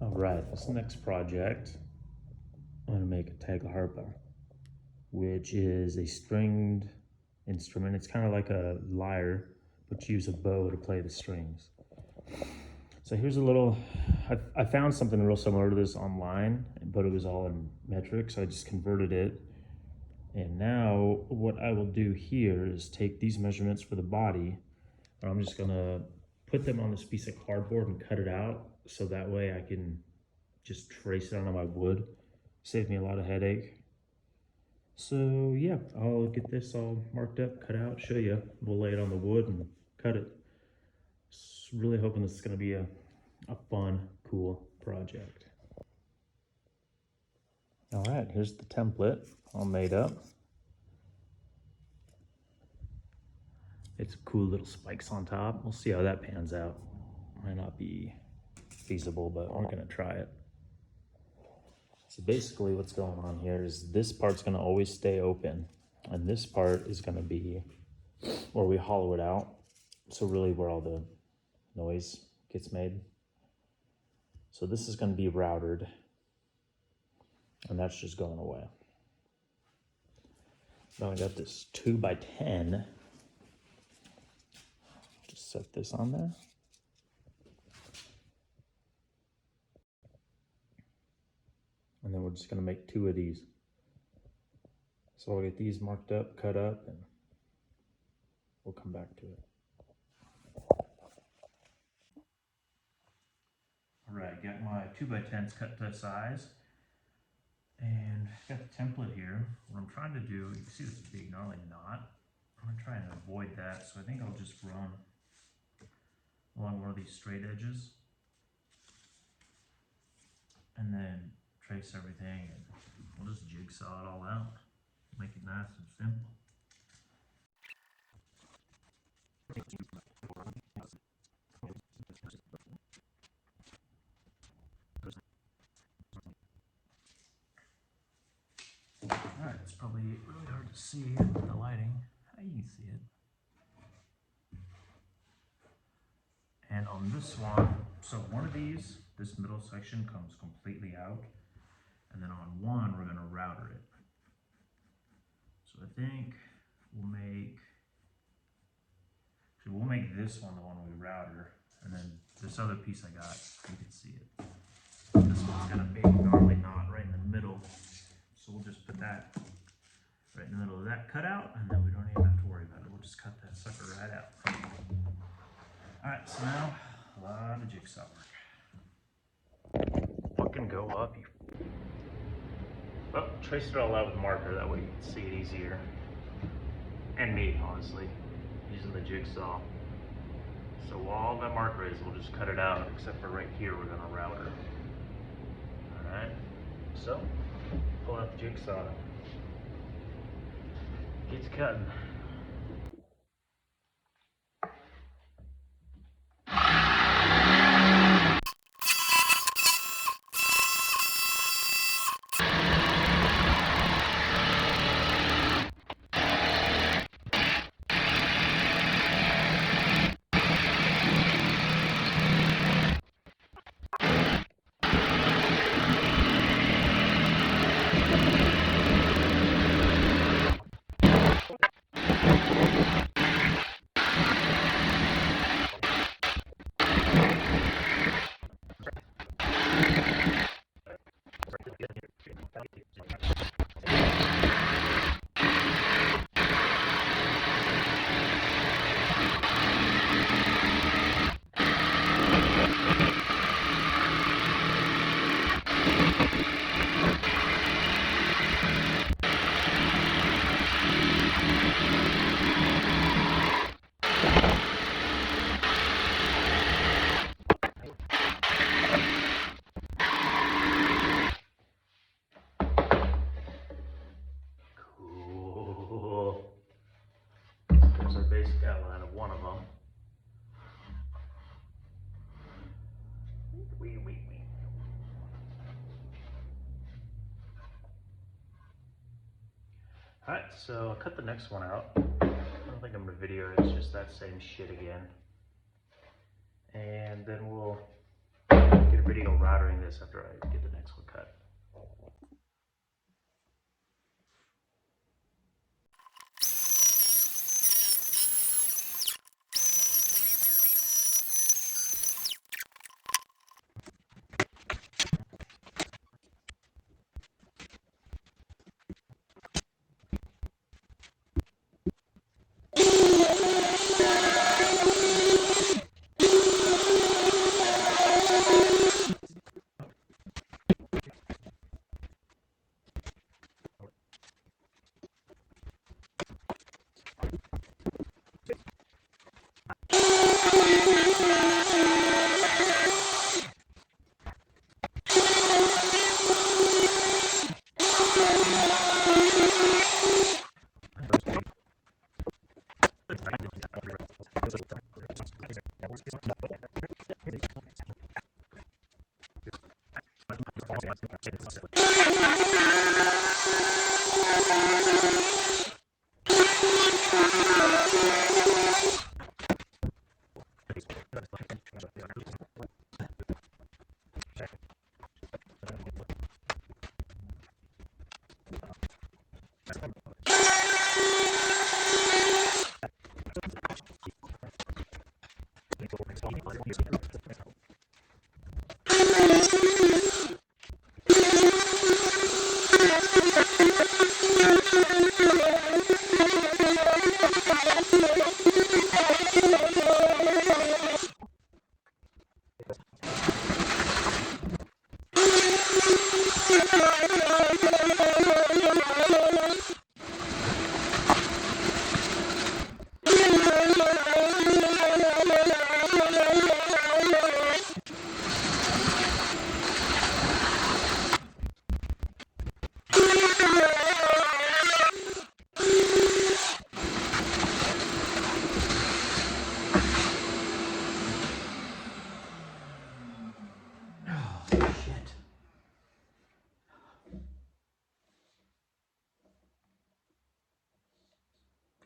All right, this next project, I'm gonna make a Tagelharpa, which is a stringed instrument. It's kind of like a lyre, but you use a bow to play the strings. So here's a little, I found something real similar to this online, but it was all in metric, so I just converted it. And now what I will do here is take these measurements for the body, and I'm just gonna put them on this piece of cardboard and cut it out, so that way I can just trace it onto my wood. Save me a lot of headache. So yeah, I'll get this all marked up, cut out, show you. We'll lay it on the wood and cut it. Really hoping this is gonna be a fun, cool project. All right, here's the template all made up. It's cool little spikes on top. We'll see how that pans out. Might not be feasible, but we're gonna try it. So basically what's going on here is this part's gonna always stay open, and this part is gonna be where we hollow it out. So really where all the noise gets made. So this is gonna be routed, and that's just going away. Now I got this 2x10. Just set this on there. And then we're just gonna make 2 of these. So I'll get these marked up, cut up, and we'll come back to it. All right, got my 2x10s cut to size. And got the template here. What I'm trying to do, you can see this big gnarly knot. I'm gonna try and avoid that, so I think I'll just run along one of these straight edges and then trace everything, and we'll just jigsaw it all out, make it nice and simple. Alright, it's probably really hard to see with the lighting. You can see it. And on this one, so one of these, this middle section comes completely out, and then on one we're gonna router it. So I think we'll make this one the one we router, and then this other piece I got, you can see it. This one's got a big gnarly knot right in the middle, so we'll just put that right in the middle of that cutout, and then we don't even have to worry about it. We'll just cut that sucker right out. Alright, so now a lot of jigsaw work. Fucking go up, you. Well, trace it all out with a marker, that way you can see it easier. And me, honestly, using the jigsaw. So all that marker is, we'll just cut it out, except for right here, we're gonna router. Alright, so pull out the jigsaw. It's cutting. Basic outline of one of them. Alright, so I'll cut the next one out. I don't think I'm gonna video it, it's just that same shit again. And then we'll get it video routering this after I get the next one cut.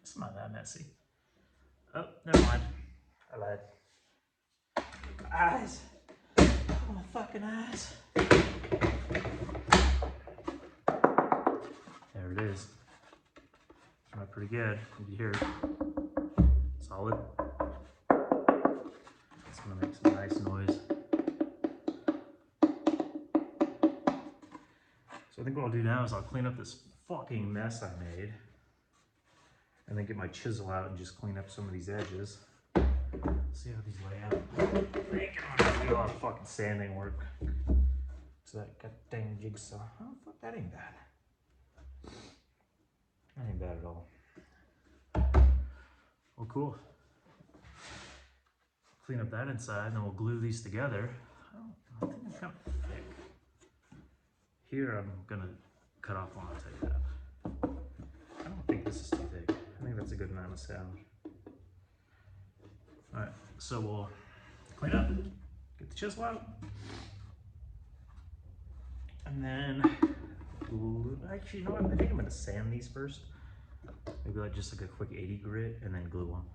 It's not that messy. Oh, never mind. I lied. Eyes. Oh, my fucking eyes. There it is. Turned out pretty good. Did you hear it? Solid. It's gonna make some nice noise. So I think what I'll do now is I'll clean up this fucking mess I made. And then get my chisel out and just clean up some of these edges. See how these lay out. I think I'm gonna do a lot of fucking sanding work. So that goddamn jigsaw. Oh fuck, that ain't bad. That ain't bad at all. Well, cool. Clean up that inside, and then we'll glue these together. Oh, I think it's kind of thick. Here I'm gonna cut off one, I'll tell you that. I don't think this is too thick. I think that's a good amount of sound. Alright, so we'll clean up, get the chisel out, and then glue. Actually, you know what? I think I'm gonna sand these first. Maybe like just like a quick 80 grit and then glue them.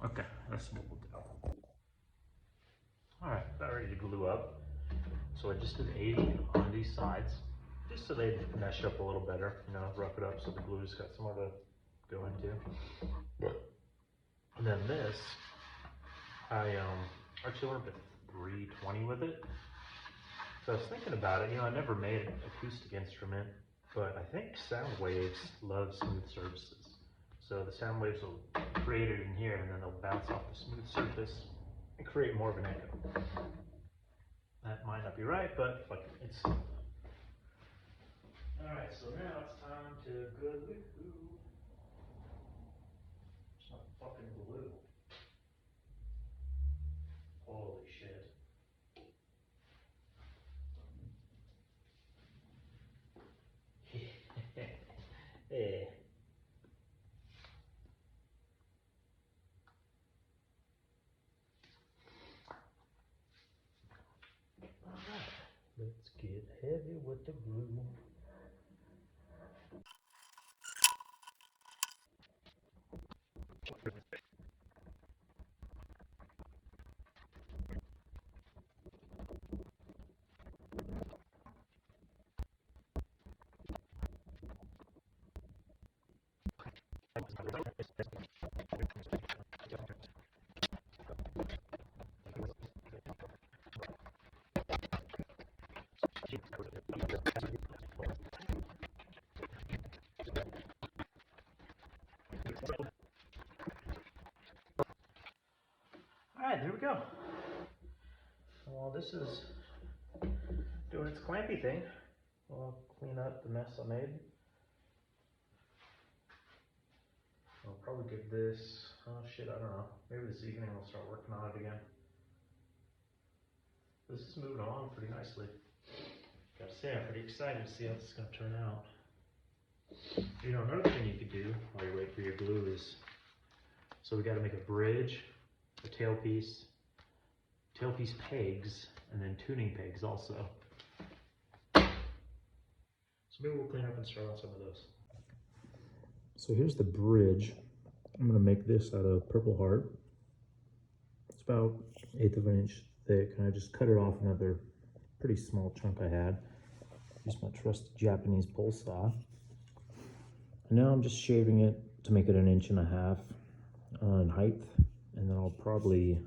Okay, that's what we'll do. Alright, about ready to glue up. So I just did 80 on these sides, just so they mesh up a little better, you know, rough it up so the glue's got somewhere to go into. And then this, I actually went up to 320 with it. So I was thinking about it, you know, I never made an acoustic instrument, but I think sound waves love smooth surfaces. So the sound waves will create it in here and then they'll bounce off the smooth surface and create more of an echo. That might not be right, but fuck it, it's something. Alright, so now it's time to glue. It's not fucking glue. Holy shit. Yeah. Alright, let's get heavy with the glue. Alright, there we go. While this is doing its clampy thing, I'll clean up the mess I made. I'll probably give this, oh shit, I don't know. Maybe this evening I'll start working on it again. This is moving along pretty nicely. Gotta say, I'm pretty excited to see how this is gonna turn out. You know, another thing you could do while you wait for your glue is, so we gotta make a bridge, a tailpiece pegs, and then tuning pegs also. So maybe we'll clean up and start on some of those. So here's the bridge. I'm gonna make this out of purple heart. It's about 1/8 of an inch thick, and I just cut it off another pretty small chunk I had. Use my trusty Japanese pole saw. And now I'm just shaving it to make it 1.5 inches in height, and then I'll probably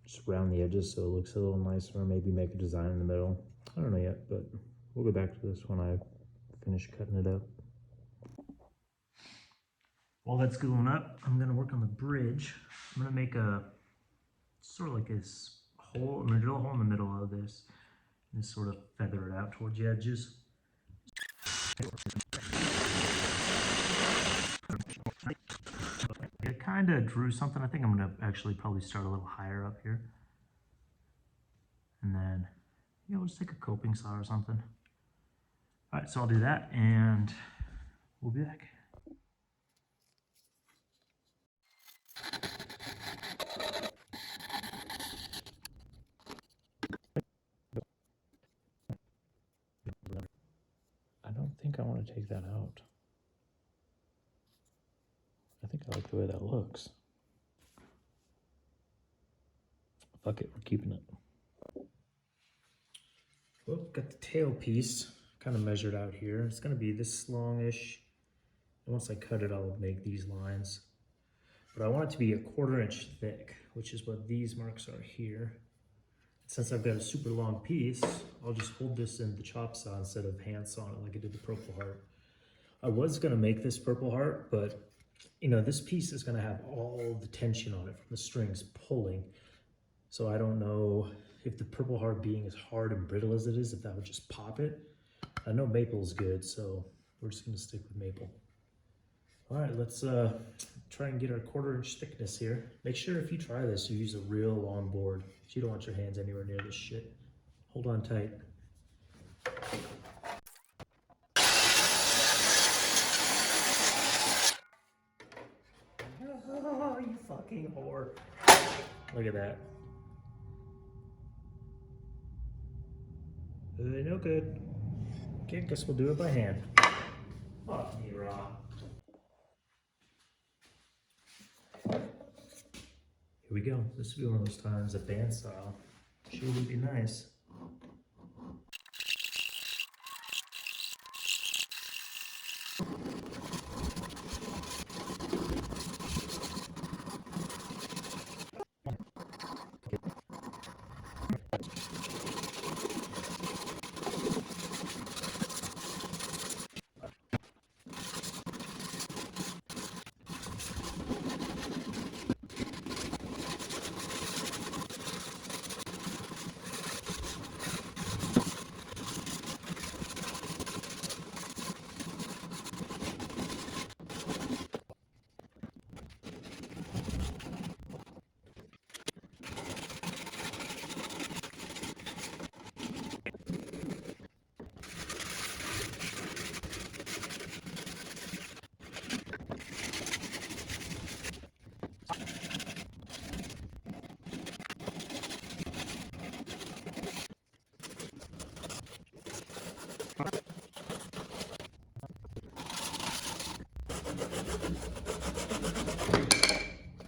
just round the edges so it looks a little nicer, or maybe make a design in the middle. I don't know yet, but we'll go back to this when I finish cutting it up. While that's gluing up, I'm gonna work on the bridge. I'm gonna make a sort of like this hole. I'm gonna drill a hole in the middle of this and just sort of feather it out towards the edges. I kind of drew something. I think I'm gonna actually probably start a little higher up here, and then we'll just take a coping saw or something. All right, so I'll do that, and we'll be back. I don't think I want to take that out. I think I like the way that looks. Fuck it, we're keeping it. Well, got the tail piece kind of measured out here. It's gonna be this longish. And once I cut it, I'll make these lines. But I want it to be 1/4 inch thick, which is what these marks are here. Since I've got a super long piece, I'll just hold this in the chop saw instead of hand sawing it like I did the purple heart. I was gonna make this purple heart, but you know, this piece is gonna have all the tension on it from the strings pulling. So I don't know if the purple heart being as hard and brittle as it is, if that would just pop it. I know maple is good, so we're just gonna stick with maple. All right, let's try and get our 1/4 inch thickness here. Make sure if you try this, you use a real long board. You don't want your hands anywhere near this shit. Hold on tight. Oh, you fucking whore. Look at that. No good. Okay, guess we'll do it by hand. Fuck me, raw. Here we go. This will be one of those times a bandsaw sure would be nice.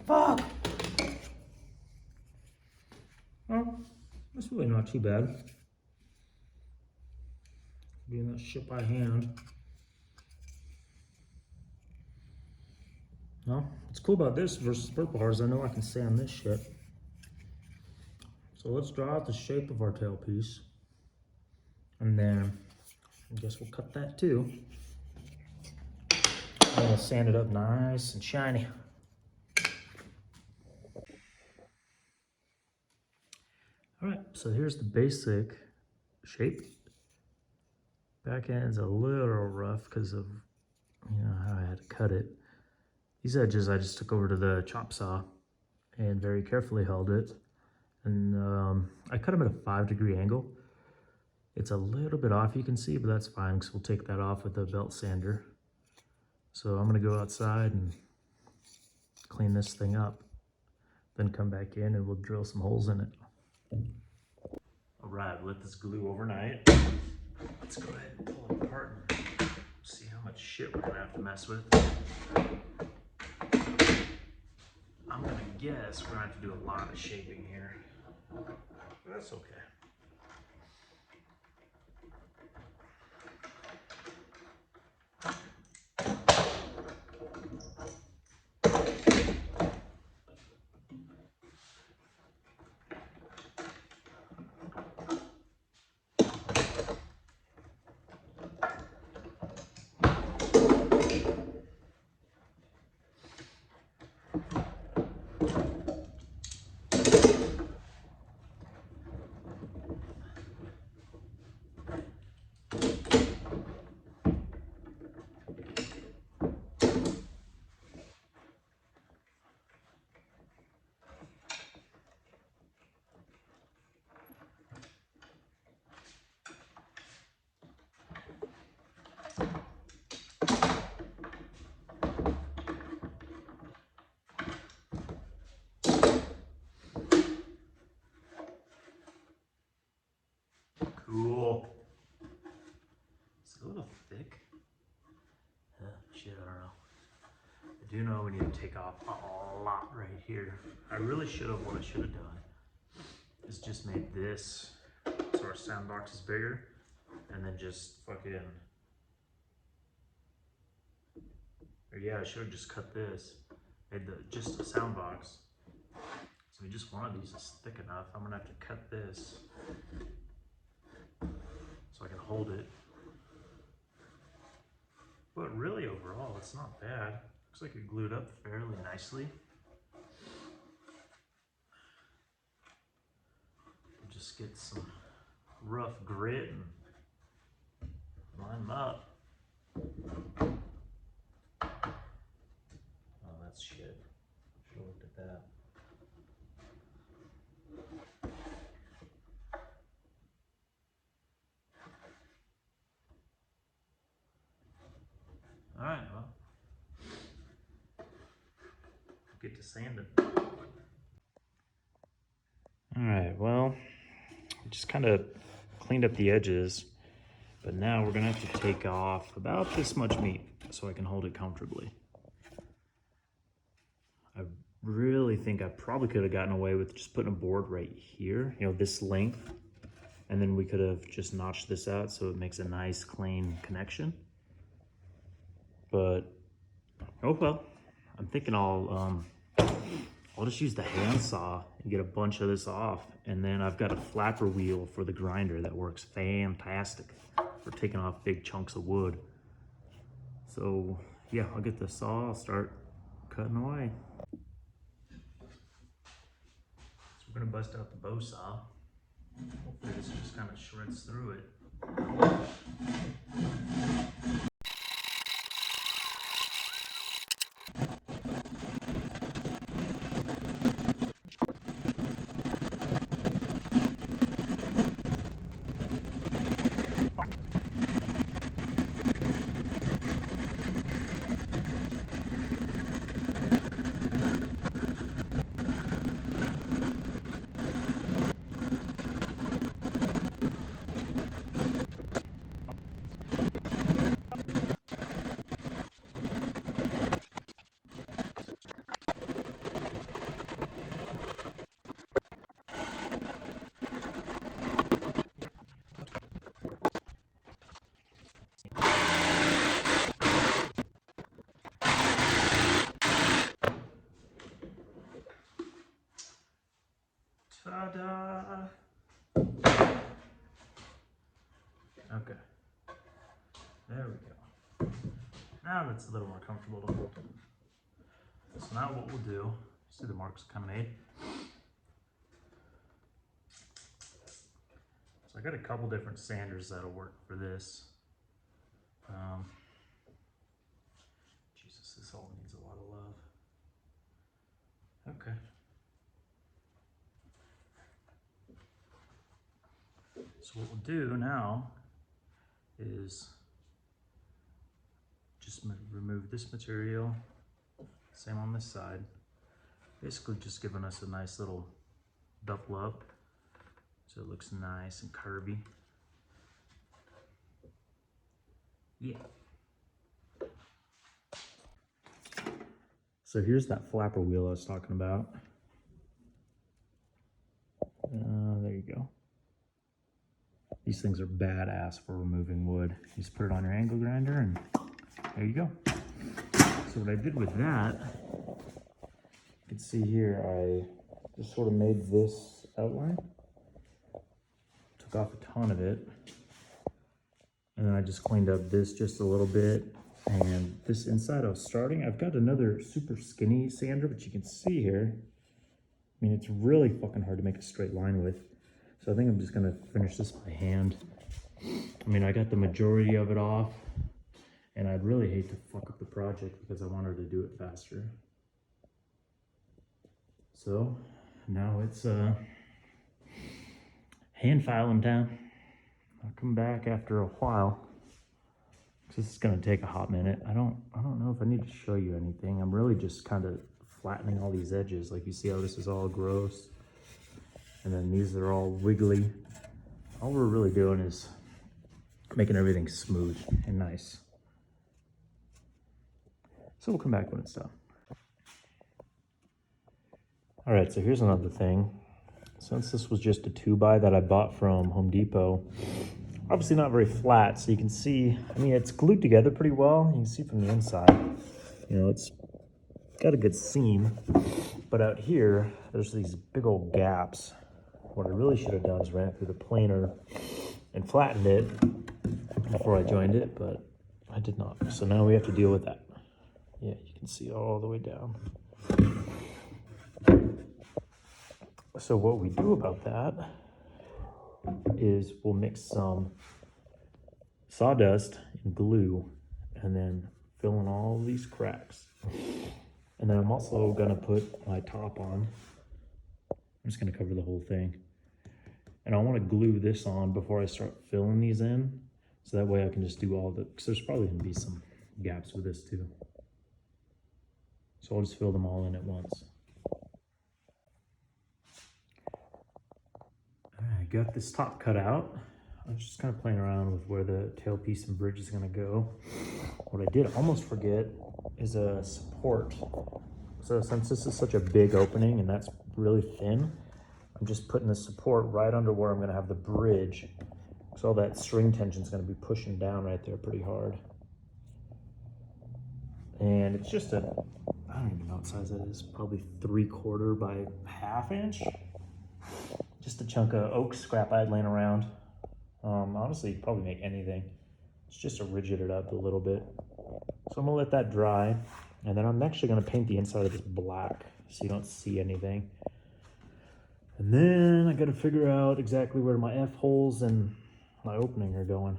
Fuck! Well, that's really not too bad. Doing that shit by hand. Well, what's cool about this versus purple heart is I know I can sand this shit. So let's draw out the shape of our tailpiece. And then I guess we'll cut that too. And we'll sand it up nice and shiny. All right, so here's the basic shape. Back end's a little rough because of how I had to cut it. These edges I just took over to the chop saw and very carefully held it. And I cut them at a 5-degree angle. It's a little bit off, you can see, but that's fine because we'll take that off with a belt sander. So I'm gonna go outside and clean this thing up, then come back in and we'll drill some holes in it. All right, let this glue overnight. Let's go ahead and pull it apart and see how much shit we're gonna have to mess with. I'm gonna guess we're gonna have to do a lot of shaping here. That's okay. Cool. It's a little thick. Shit, I don't know. I do know we need to take off a lot right here. I really should have, what I should have done is just made this so our sound box is bigger and then just fucking, or yeah, I should have just cut this, made just a sound box. So just one of these is thick enough. I'm gonna have to cut this so I can hold it. But really overall, it's not bad. Looks like it glued up fairly nicely. Just get some rough grit and line them up. Oh, that's shit. Should have looked at that. All right, well, get to sanding. All right, well, just kind of cleaned up the edges, but now we're gonna have to take off about this much meat so I can hold it comfortably. I really think I probably could have gotten away with just putting a board right here, this length, and then we could have just notched this out so it makes a nice clean connection. But, oh well, I'm thinking I'll just use the handsaw and get a bunch of this off. And then I've got a flapper wheel for the grinder that works fantastic for taking off big chunks of wood. So yeah, I'll get the saw, I'll start cutting away. So we're gonna bust out the bow saw. Hopefully this just kind of shreds through it. Ta-da! Okay. There we go. Now that's a little more comfortable to hold. So now what we'll do, see the marks kind of made? So I got a couple different sanders that'll work for this. Jesus, this all needs a lot of love. Okay. So what we'll do now is just remove this material, same on this side. Basically just giving us a nice little double up so it looks nice and curvy. Yeah. So here's that flapper wheel I was talking about. There you go. These things are badass for removing wood. You just put it on your angle grinder and there you go. So what I did with that, you can see here, I just sort of made this outline. Took off a ton of it. And then I just cleaned up this just a little bit. And this inside I was starting, I've got another super skinny sander, but you can see here, I mean, it's really fucking hard to make a straight line with. So I think I'm just gonna finish this by hand. I mean, I got the majority of it off, and I'd really hate to fuck up the project because I wanted to do it faster. So now it's hand filing time. I'll come back after a while. This is gonna take a hot minute. I don't know if I need to show you anything. I'm really just kind of flattening all these edges. Like you see how this is all gross. And then these are all wiggly. All we're really doing is making everything smooth and nice. So we'll come back when it's done. All right, so here's another thing. Since this was just a 2x that I bought from Home Depot, obviously not very flat, so you can see, I mean, it's glued together pretty well. You can see from the inside, you know, it's got a good seam, but out here, there's these big old gaps. What I really should have done is ran it through the planer and flattened it before I joined it, but I did not. So now we have to deal with that. Yeah, you can see all the way down. So what we do about that is we'll mix some sawdust and glue and then fill in all these cracks. And then I'm also gonna put my top on. I'm just gonna cover the whole thing. And I wanna glue this on before I start filling these in. So that way I can just do all the, because there's probably gonna be some gaps with this too. So I'll just fill them all in at once. All right, got this top cut out. I was just kind of playing around with where the tailpiece and bridge is gonna go. What I did almost forget is a support. So since this is such a big opening and that's really thin, I'm just putting the support right under where I'm gonna have the bridge. So all that string tension is gonna be pushing down right there pretty hard. And it's just a, I don't even know what size that is, probably 3/4 by 1/2 inch. Just a chunk of oak scrap I had laying around. Honestly, you could probably make anything. It's just to rigid it up a little bit. So I'm gonna let that dry. And then I'm actually gonna paint the inside of this black so you don't see anything. And then I gotta figure out exactly where my F-holes and my opening are going.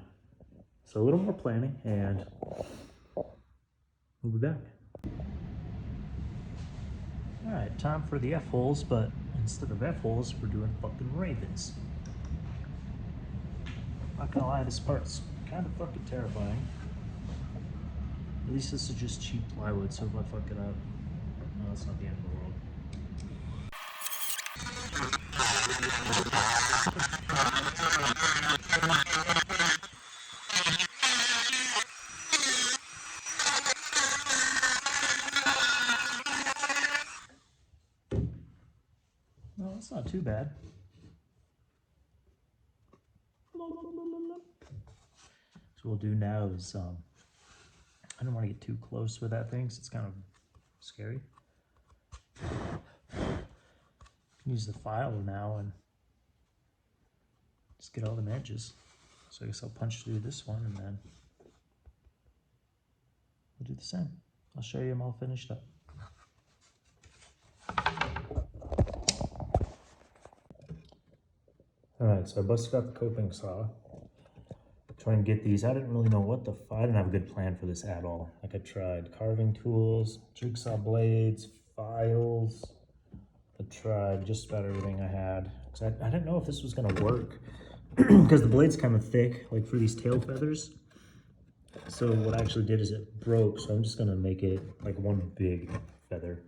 So a little more planning and we'll be back. All right, time for the F-holes, but instead of F-holes, we're doing fucking ravens. Not gonna lie, this part's kind of fucking terrifying. At least this is just cheap plywood, so if I fuck it up, no, it's not the end of the world. No, it's not too bad. So what we'll do now is, I don't want to get too close with that thing, so it's kind of scary. use the file now and just get all the edges. So I guess I'll punch through this one and then we'll do the same. I'll show you them all finished up. Alright, so I busted out the coping saw. Try and get these. I didn't really know what I didn't have a good plan for this at all. Like I tried carving tools, jigsaw blades, files. I tried just about everything I had. Because I didn't know if this was going to work. Because the blade's kind of thick, like for these tail feathers. So what I actually did is it broke, so I'm just going to make it like one big feather.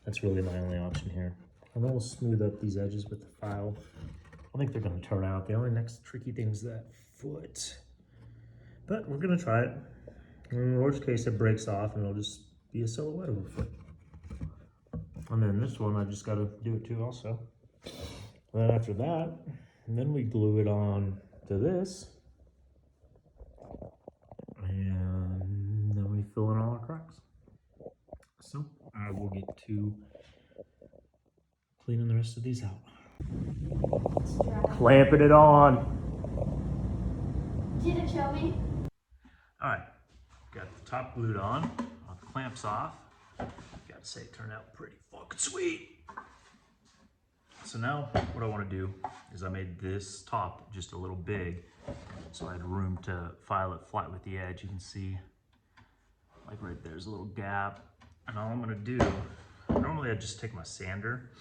That's really my only option here. And then we'll smooth up these edges with the file. I think they're going to turn out. The only next tricky thing is that foot. But we're going to try it. In the worst case, it breaks off and it'll just be a silhouette of a foot. And then this one, I just got to do it too also. And then after that, and then we glue it on to this. And then we fill in all our cracks. So I will get to cleaning the rest of these out. Clamping it on. Did it show me? Alright, got the top glued on, all the clamps off. Gotta say it turned out pretty fucking sweet. So now what I want to do is I made this top just a little big so I had room to file it flat with the edge. You can see like right there's a little gap. And all I'm gonna do, normally I just take my sander,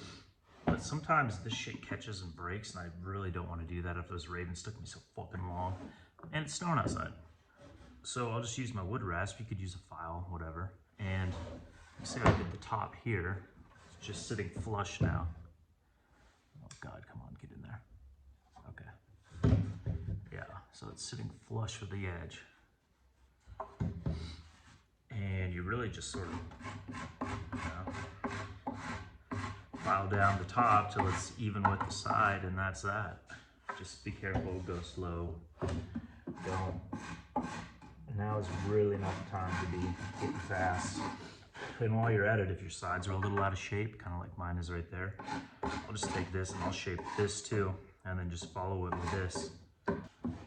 but sometimes this shit catches and breaks and I really don't want to do that if those ravens took me so fucking long. And it's snowing outside. So I'll just use my wood rasp. You could use a file, whatever. And say I did the top here. It's just sitting flush now. Oh God, come on, get in there. Okay. Yeah, so it's sitting flush with the edge. And you really just sort of, file down the top till it's even with the side, and that's that. Just be careful, go slow, don't. Now is really not the time to be getting fast. And while you're at it, if your sides are a little out of shape, kind of like mine is right there, I'll just take this and I'll shape this too, and then just follow it with this.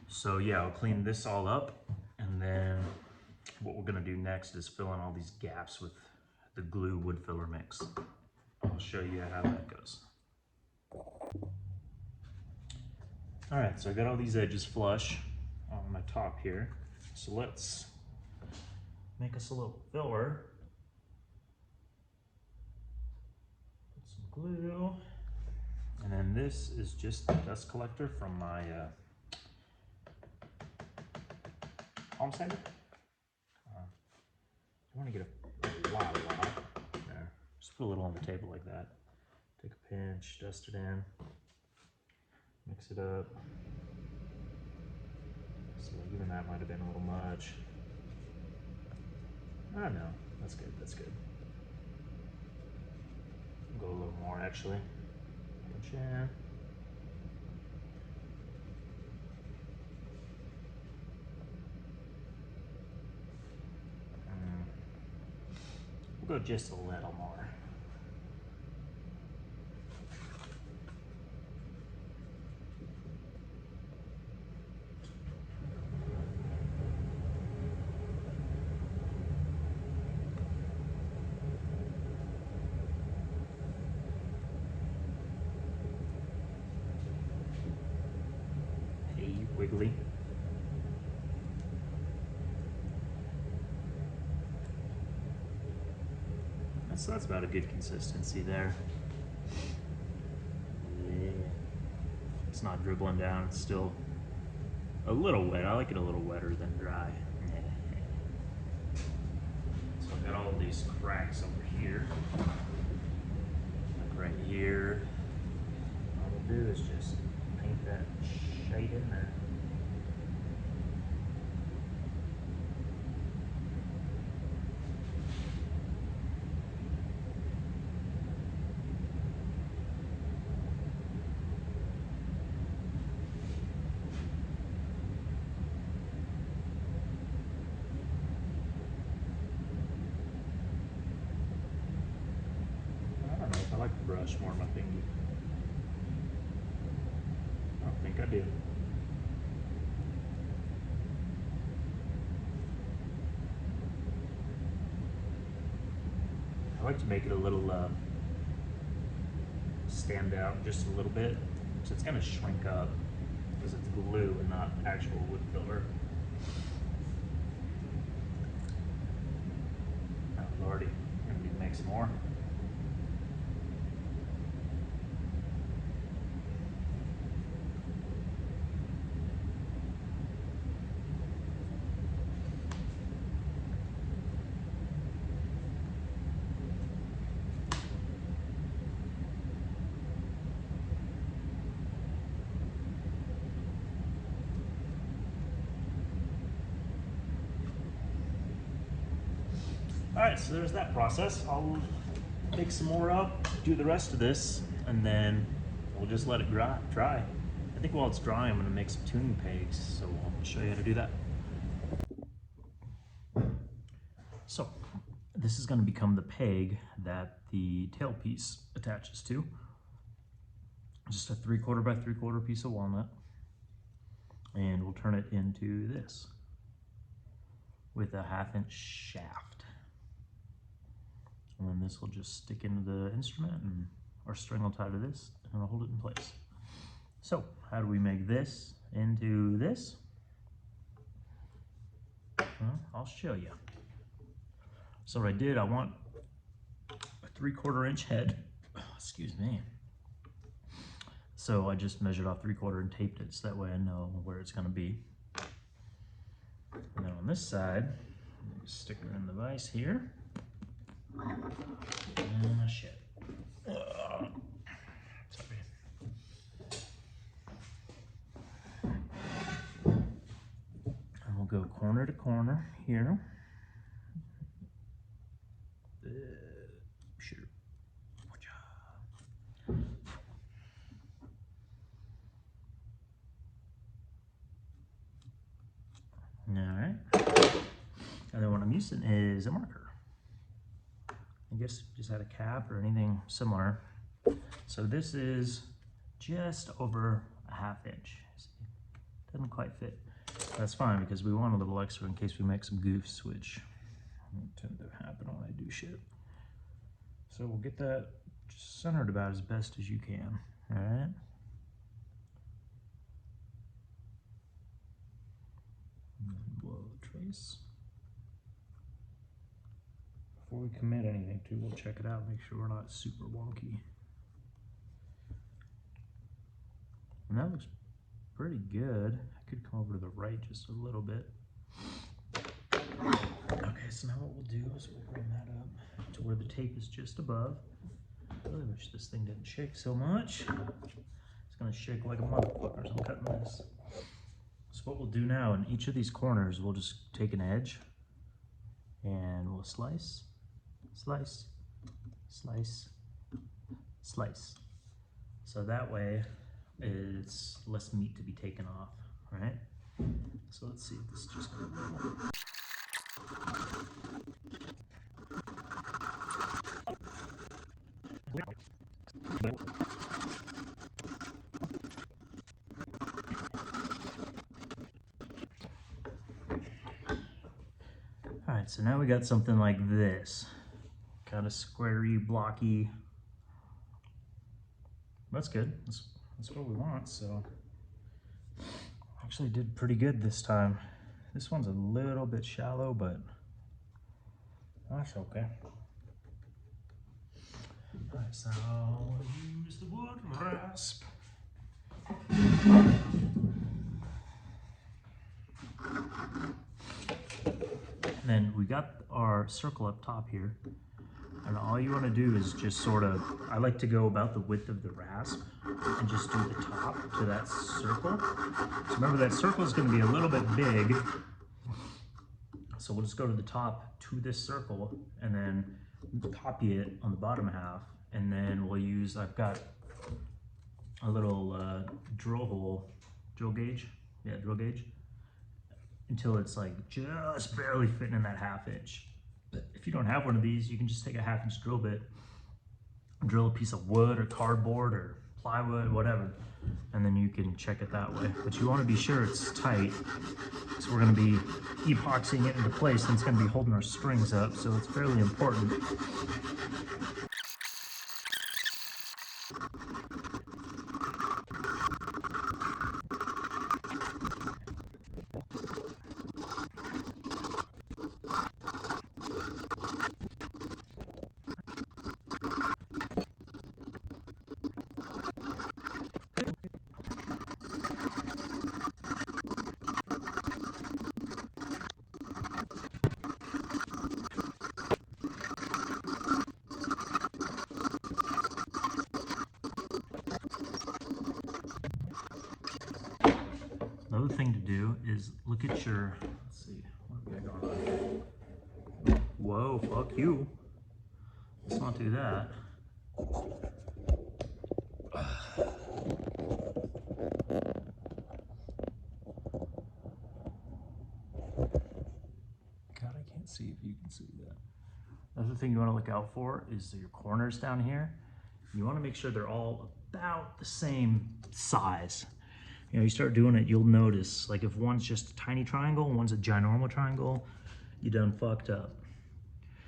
So yeah, I'll clean this all up, and then what we're gonna do next is fill in all these gaps with the glue wood filler mix. I'll show you how that goes. All right, so I got all these edges flush on my top here. So let's make us a little filler. Put some glue. And then this is just the dust collector from my palm sander. I want to get a lot. There. Just put a little on the table like that. Take a pinch, dust it in, mix it up. So even that might have been a little much. I don't know. That's good. That's good. Go a little more actually. Pinch in. We'll go just a little more. Hey, wiggly. So that's about a good consistency there. Yeah. It's not dribbling down, it's still a little wet. I like it a little wetter than dry. So I've got all of these cracks over here. Like right here. All we'll do is just paint that shade in there. brush more on my finger. I don't think I did. I like to make it a little stand out just a little bit, so it's gonna shrink up because it's glue and not actual wood filler. Oh lordy, I'm gonna need to make some more. All right, so there's that process. I'll take some more up, do the rest of this, and then we'll just let it dry. I think while it's dry, I'm gonna make some tuning pegs, so I'll show you how to do that. So this is gonna become the peg that the tailpiece attaches to. Just a 3/4 by 3/4 piece of walnut, and we'll turn it into this with a 1/2 inch shaft. And then this will just stick into the instrument, and our string will tie to this and it'll hold it in place. So how do we make this into this? Well, I'll show you. So what I did, I want a 3/4 inch head. Excuse me. So I just measured off 3/4 and taped it so that way I know where it's gonna be. And then on this side, stick it in the vise here. Shit. Sorry. And we'll go corner to corner here. Sure. All right. And then what I'm using is a marker. I guess just had a cap or anything similar. So this is just over a 1/2 inch. Doesn't quite fit. That's fine because we want a little extra in case we make some goofs, which tend to happen when I do shit. So we'll get that just centered about as best as you can, all right? And blow the trace. Before we commit anything to, we'll check it out, make sure we're not super wonky. And that looks pretty good. I could come over to the right just a little bit. Okay, so now what we'll do is we'll bring that up to where the tape is just above. I really wish this thing didn't shake so much. It's gonna shake like a motherfucker as I'm cutting this. So what we'll do now, in each of these corners, we'll just take an edge and we'll slice, slice, slice, slice. So that way it's less meat to be taken off, right? So let's see if this is just gonna roll. All right, so now we got something like this. Kind of squarey, blocky. That's good. That's what we want, so. Actually did pretty good this time. This one's a little bit shallow, but that's okay. All right, so I'll use the wood rasp. And then we got our circle up top here. And all you want to do is just sort of, I like to go about the width of the rasp and just do the top to that circle. So remember that circle is going to be a little bit big. So we'll just go to the top to this circle and then copy it on the bottom half. And then we'll use, I've got a little drill gauge, until it's like just barely fitting in that 1/2 inch. But if you don't have one of these, you can just take a 1/2 inch drill bit drill a piece of wood or cardboard or plywood, whatever, and then you can check it that way. But you want to be sure it's tight, so we're going to be epoxying it into place, and it's going to be holding our strings up, so it's fairly important. Another thing to do is look at your, let's see, what do we got going on? Whoa, fuck you. Let's not do that. God, I can't see if you can see that. Another thing you want to look out for is your corners down here. You want to make sure they're all about the same size. You know, you start doing it, you'll notice, like if one's just a tiny triangle and one's a ginormous triangle, you done fucked up.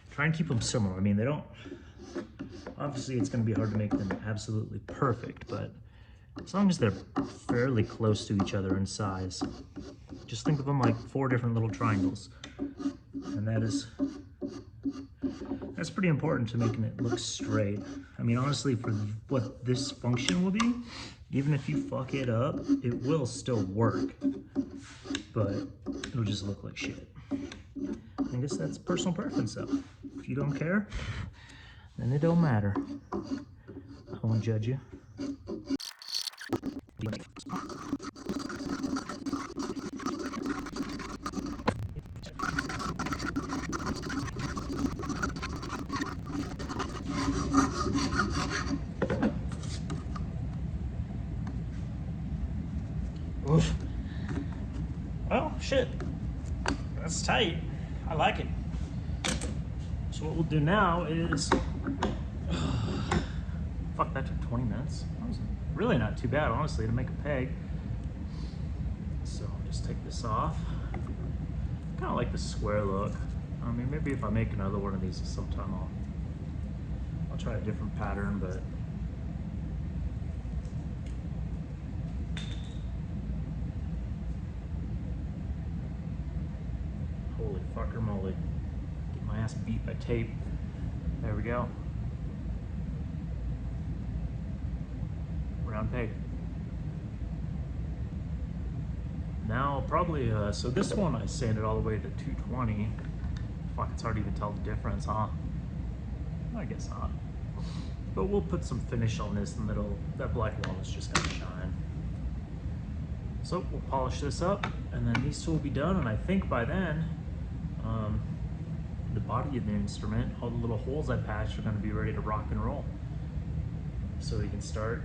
Try and keep them similar. I mean, they don't, obviously it's going to be hard to make them absolutely perfect, but as long as they're fairly close to each other in size, just think of them like 4 different little triangles. And that's pretty important to making it look straight. I mean, honestly, for what this function will be, even if you fuck it up, it will still work, but it'll just look like shit. I guess that's personal preference though. If you don't care, then it don't matter. I won't judge you. Oof. Oh, shit. That's tight. I like it. So what we'll do now is... Fuck, that took 20 minutes. That was really not too bad, honestly, to make a peg. So I'll just take this off. Kind of like the square look. I mean, maybe if I make another one of these sometime, I'll try a different pattern, but... Holy fucker moly. Get my ass beat by tape. There we go. Round peg. Now probably, so this one I sanded all the way to 220. Fuck, it's hard to even tell the difference, huh? I guess not. But we'll put some finish on this in the middle. That black walnut's just gonna shine. So we'll polish this up, and then these two will be done, and I think by then, the body of the instrument, all the little holes I patched are gonna be ready to rock and roll. So we can start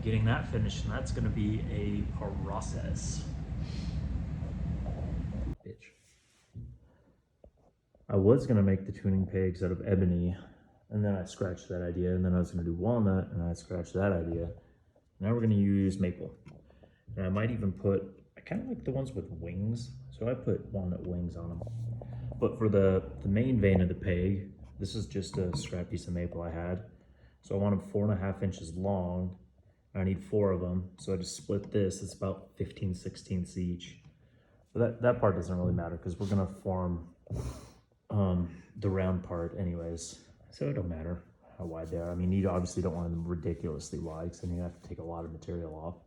getting that finished, and that's gonna be a process. Bitch. I was gonna make the tuning pegs out of ebony, and then I scratched that idea, and then I was gonna do walnut, and I scratched that idea. Now we're gonna use maple. And I might even put, I kind of like the ones with wings, so I put walnut wings on them. But for the main vein of the peg, this is just a scrap piece of maple I had. So I want them 4.5 inches long. I need 4 of them, so I just split this. It's about 15/16 each. But that part doesn't really matter because we're gonna form the round part anyways. So it don't matter how wide they are. I mean, you obviously don't want them ridiculously wide because then you have to take a lot of material off.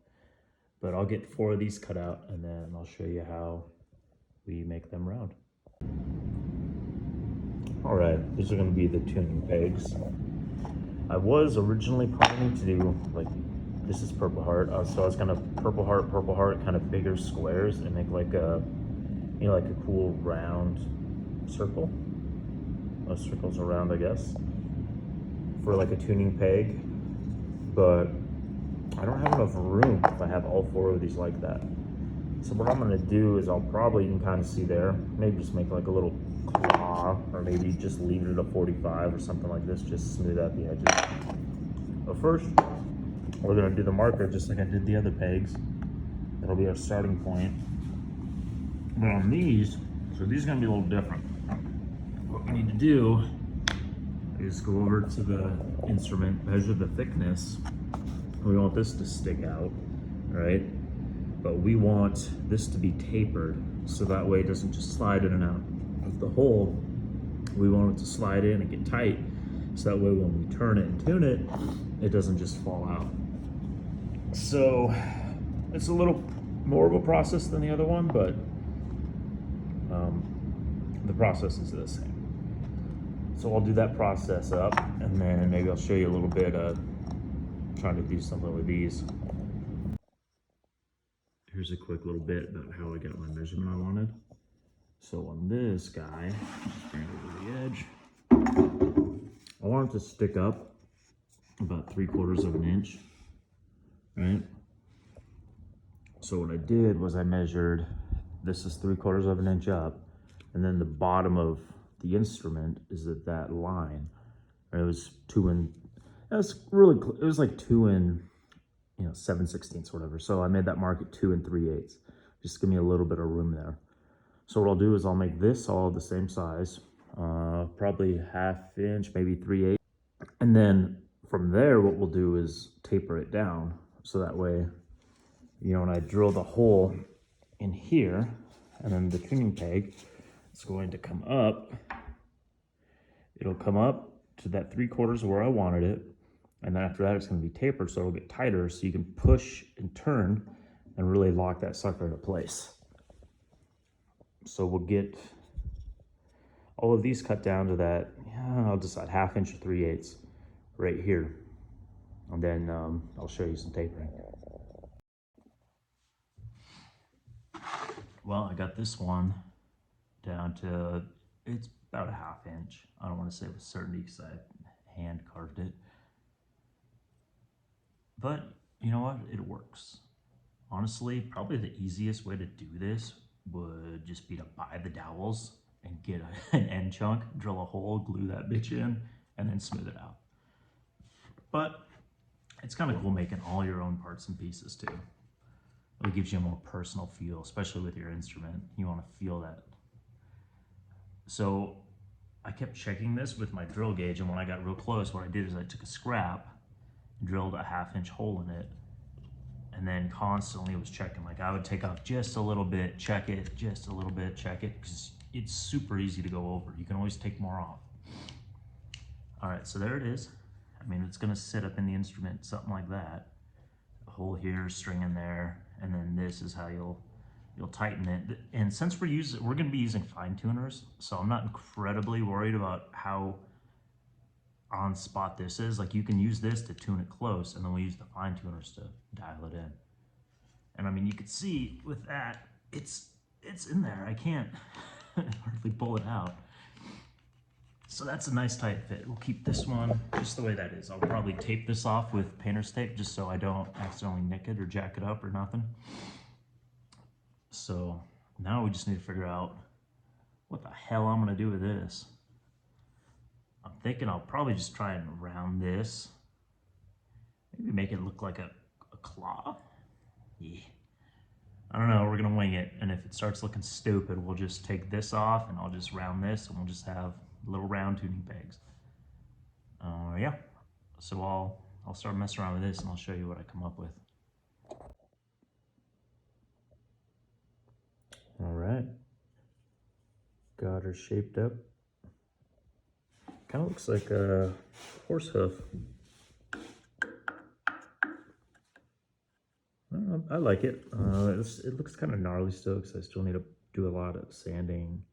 But I'll get 4 of these cut out, and then I'll show you how we make them round. All right, these are gonna be the tuning pegs. I was originally planning to do, like, this is Purple Heart, so I was gonna Purple Heart, kind of bigger squares and make like a, you know, like a cool round circle. Most circles are round, I guess, for like a tuning peg, but I don't have enough room if I have all 4 of these like that. So what I'm gonna do is I'll probably, you can kind of see there, maybe just make like a little claw saw, or maybe just leave it at a 45 or something like this, just smooth out the edges. But first, we're gonna do the marker just like I did the other pegs. That'll be our starting point. But on these, so these are gonna be a little different. What we need to do is go over to the instrument, measure the thickness. We want this to stick out, right? But we want this to be tapered, so that way it doesn't just slide in and out of the hole. We want it to slide in and get tight, so that way when we turn it and tune it, it doesn't just fall out. So it's a little more of a process than the other one, but the process is the same. So I'll do that process up, and then maybe I'll show you a little bit of trying to do something with these. Here's a quick little bit about how I got my measurement I wanted. So on this guy, just bring it over the edge. I want it to stick up about 3/4 of an inch, right? So what I did was I measured, this is 3/4 of an inch up, and then the bottom of the instrument is at that line. And it was 2 and, it was like 2 and, 7/16 whatever. So I made that mark at 2 3/8, just to give me a little bit of room there. So what I'll do is I'll make this all the same size, probably 1/2 inch, maybe 3/8. And then from there, what we'll do is taper it down. So that way, when I drill the hole in here, and then the tuning peg, it's going to come up. It'll come up to that 3/4 where I wanted it. And then after that, it's going to be tapered, so it'll get tighter, so you can push and turn and really lock that sucker into place. So we'll get all of these cut down to that, I'll decide 1/2 inch or 3/8 right here. And then I'll show you some tapering. Well, I got this one down to, it's about 1/2 inch. I don't want to say with certainty because I hand carved it. But you know what? It works. Honestly, probably the easiest way to do this would just be to buy the dowels and get an end chunk, drill a hole, glue that bitch in, and then smooth it out. But it's kind of cool making all your own parts and pieces too. It gives you a more personal feel, especially with your instrument. You want to feel that. So I kept checking this with my drill gauge, and when I got real close, what I did is I took a scrap, drilled a 1/2 inch hole in it, and then constantly was checking. Like I would take off just a little bit, check it, just a little bit, check it, because it's super easy to go over. You can always take more off. All right, so there it is. I mean, it's gonna sit up in the instrument, something like that. A hole here, string in there, and then this is how you'll tighten it. And since we're gonna be using fine tuners, so I'm not incredibly worried about how on spot this is. Like you can use this to tune it close, and then we use the fine tuners to dial it in. And I mean, you can see with that, it's in there. I can't hardly pull it out. So that's a nice tight fit. We'll keep this one just the way that is. I'll probably tape this off with painter's tape just so I don't accidentally nick it or jack it up or nothing. So now we just need to figure out what the hell I'm gonna do with this. I'm thinking I'll probably just try and round this. Maybe make it look like a claw. Yeah. I don't know, we're gonna wing it. And if it starts looking stupid, we'll just take this off and I'll just round this, and we'll just have little round tuning pegs. Yeah, so I'll start messing around with this and I'll show you what I come up with. All right, got her shaped up. Kind of looks like a horse hoof. I like it. It looks kind of gnarly still because I still need to do a lot of sanding,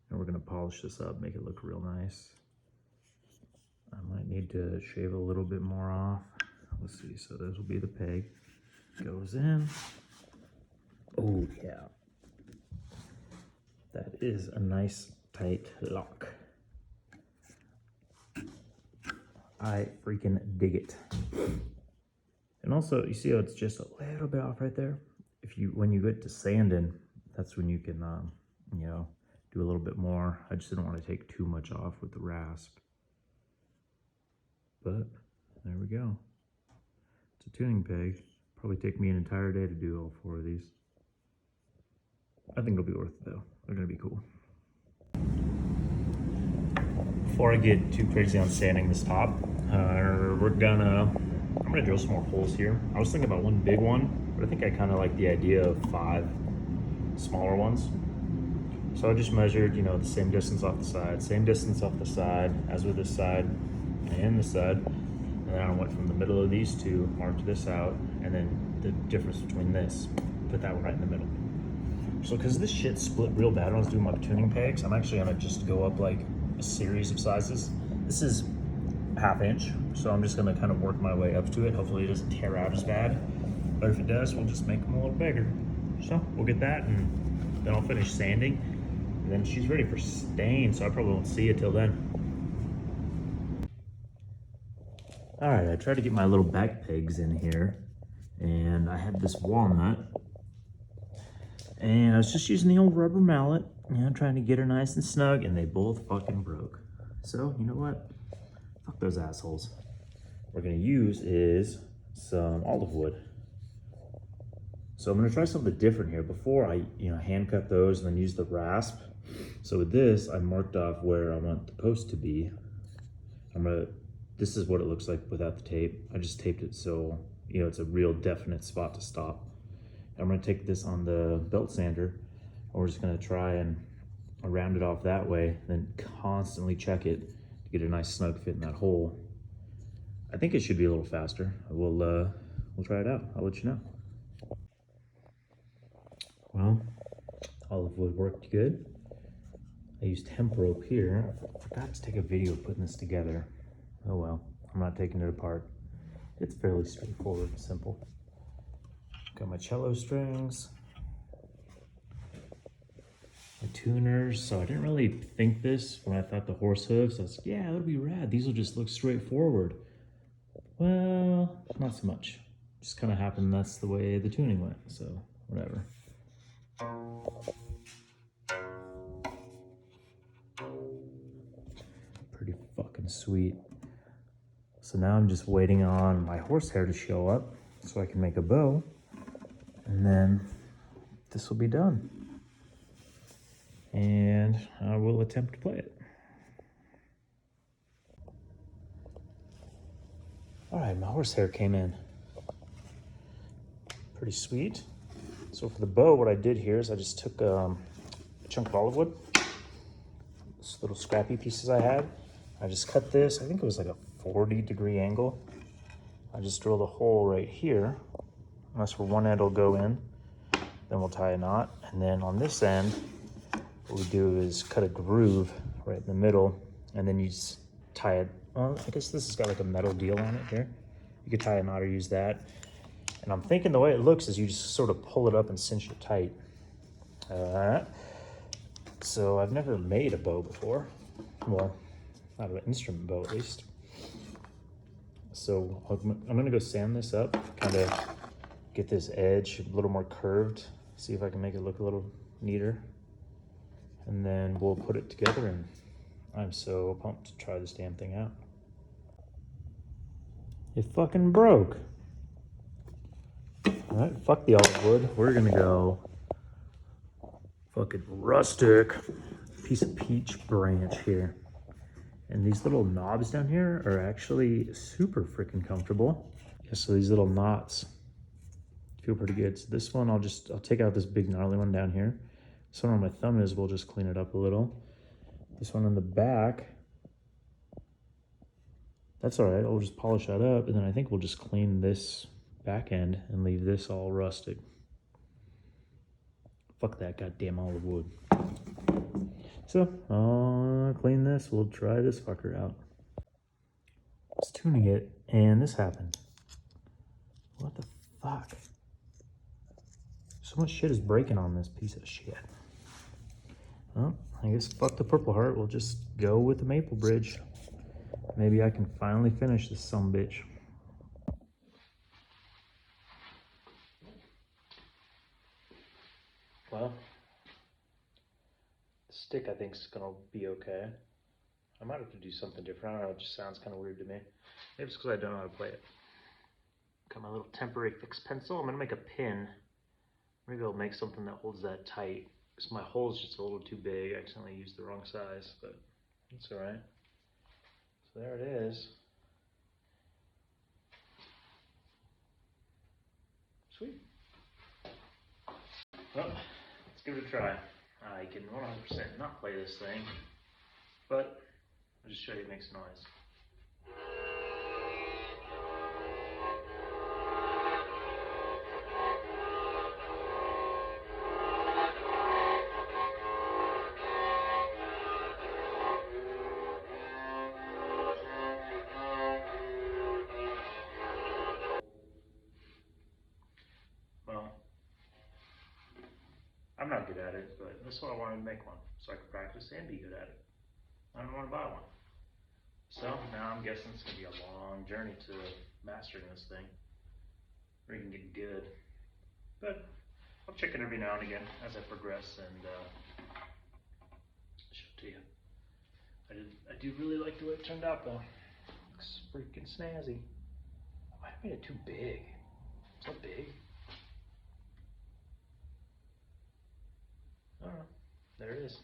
and we're gonna polish this up, make it look real nice. I might need to shave a little bit more off. Let's see, so this will be the peg. Goes in. Oh yeah. That is a nice tight lock. I freaking dig it. And also, you see how it's just a little bit off right there? When you get to sanding, that's when you can, do do a little bit more. I just didn't want to take too much off with the rasp. But there we go. It's a tuning peg. Probably take me an entire day to do all 4 of these. I think it'll be worth it though. They're gonna be cool. Before I get too crazy on sanding this top, I'm gonna drill some more holes here. I was thinking about one big one, but I think I kind of like the idea of 5 smaller ones. So I just measured, you know, the same distance off the side, same distance off the side as with this side and this side. And then I went from the middle of these two, marked this out, and then the difference between this, put that one right in the middle. So because this shit split real bad when I was doing my tuning pegs, I'm actually gonna just go up like a series of sizes. This is 1/2 inch, so I'm just gonna kind of work my way up to it. Hopefully it doesn't tear out as bad, but if it does, we'll just make them a little bigger. So we'll get that, and then I'll finish sanding, and then she's ready for stain, so I probably won't see it till then. All right, I tried to get my little back pegs in here, and I had this walnut, and I was just using the old rubber mallet, you know, trying to get her nice and snug, and they both fucking broke. So, you know what? Fuck those assholes. What we're gonna use is some olive wood. So I'm gonna try something different here. Before I, hand cut those and then use the rasp. So with this, I marked off where I want the post to be. This is what it looks like without the tape. I just taped it so, it's a real definite spot to stop. I'm gonna take this on the belt sander, and we're just gonna try and round it off that way, then constantly check it to get a nice snug fit in that hole. I think it should be a little faster. We'll try it out. I'll let you know. Well, olive wood worked good. I used hemp rope here. I forgot to take a video of putting this together. Oh well, I'm not taking it apart. It's fairly straightforward and simple. Got my cello strings, my tuners. So I didn't really think this when I thought the horse hooves. I was like, yeah, that'll be rad. These will just look straightforward. Well, not so much. Just kind of happened that's the way the tuning went, so whatever. Pretty fucking sweet. So now I'm just waiting on my horsehair to show up so I can make a bow, and then this will be done. And I will attempt to play it. All right, my horsehair came in. Pretty sweet. So for the bow, what I did here is I just took a chunk of olive wood, these little scrappy pieces I had. I just cut this, I think it was like a 40-degree angle. I just drilled a hole right here. That's where one end will go in. Then we'll tie a knot. And then on this end, what we do is cut a groove right in the middle, and then you just tie it. Well, I guess this has got like a metal deal on it here. You could tie a knot or use that. And I'm thinking the way it looks is you just sort of pull it up and cinch it tight. So I've never made a bow before. Well, not an instrument bow at least. So I'm gonna go sand this up, kind of get this edge a little more curved, see if I can make it look a little neater. And then we'll put it together, and I'm so pumped to try this damn thing out. It fucking broke. All right, fuck the olive wood. We're gonna go fucking rustic piece of peach branch here. And these little knobs down here are actually super freaking comfortable. Yeah, so these little knots feel pretty good. So this one, I'll take out this big gnarly one down here. This one on my thumb is, we'll just clean it up a little. This one on the back, that's all right. I'll just polish that up, and then I think we'll just clean this back end and leave this all rustic. Fuck that goddamn olive wood. So, I'll clean this. We'll try this fucker out. I was tuning it, and this happened. What the fuck? So much shit is breaking on this piece of shit. Well, I guess fuck the Purple Heart. We'll just go with the Maple Bridge. Maybe I can finally finish this sumbitch. Well, this stick I think is gonna be okay. I might have to do something different. I don't know, it just sounds kind of weird to me. Maybe it's because I don't know how to play it. Got my little temporary fixed pencil. I'm gonna make a pin. Maybe I'll make something that holds that tight. Because my hole's just a little too big. I accidentally used the wrong size, but it's alright. So there it is. Sweet. Well, let's give it a try. I can 100% not play this thing, but I'll just show you it makes noise. Well, I'm not good at it, but that's why I wanted to make one, so I could practice and be good at it. I don't want to buy one. So now I'm guessing it's going to be a long journey to mastering this thing, or you can get good. But I'll check it every now and again as I progress and show it to you. I do really like the way it turned out though. Looks freaking snazzy. I might have made it too big. Is that big? I don't know. There it is.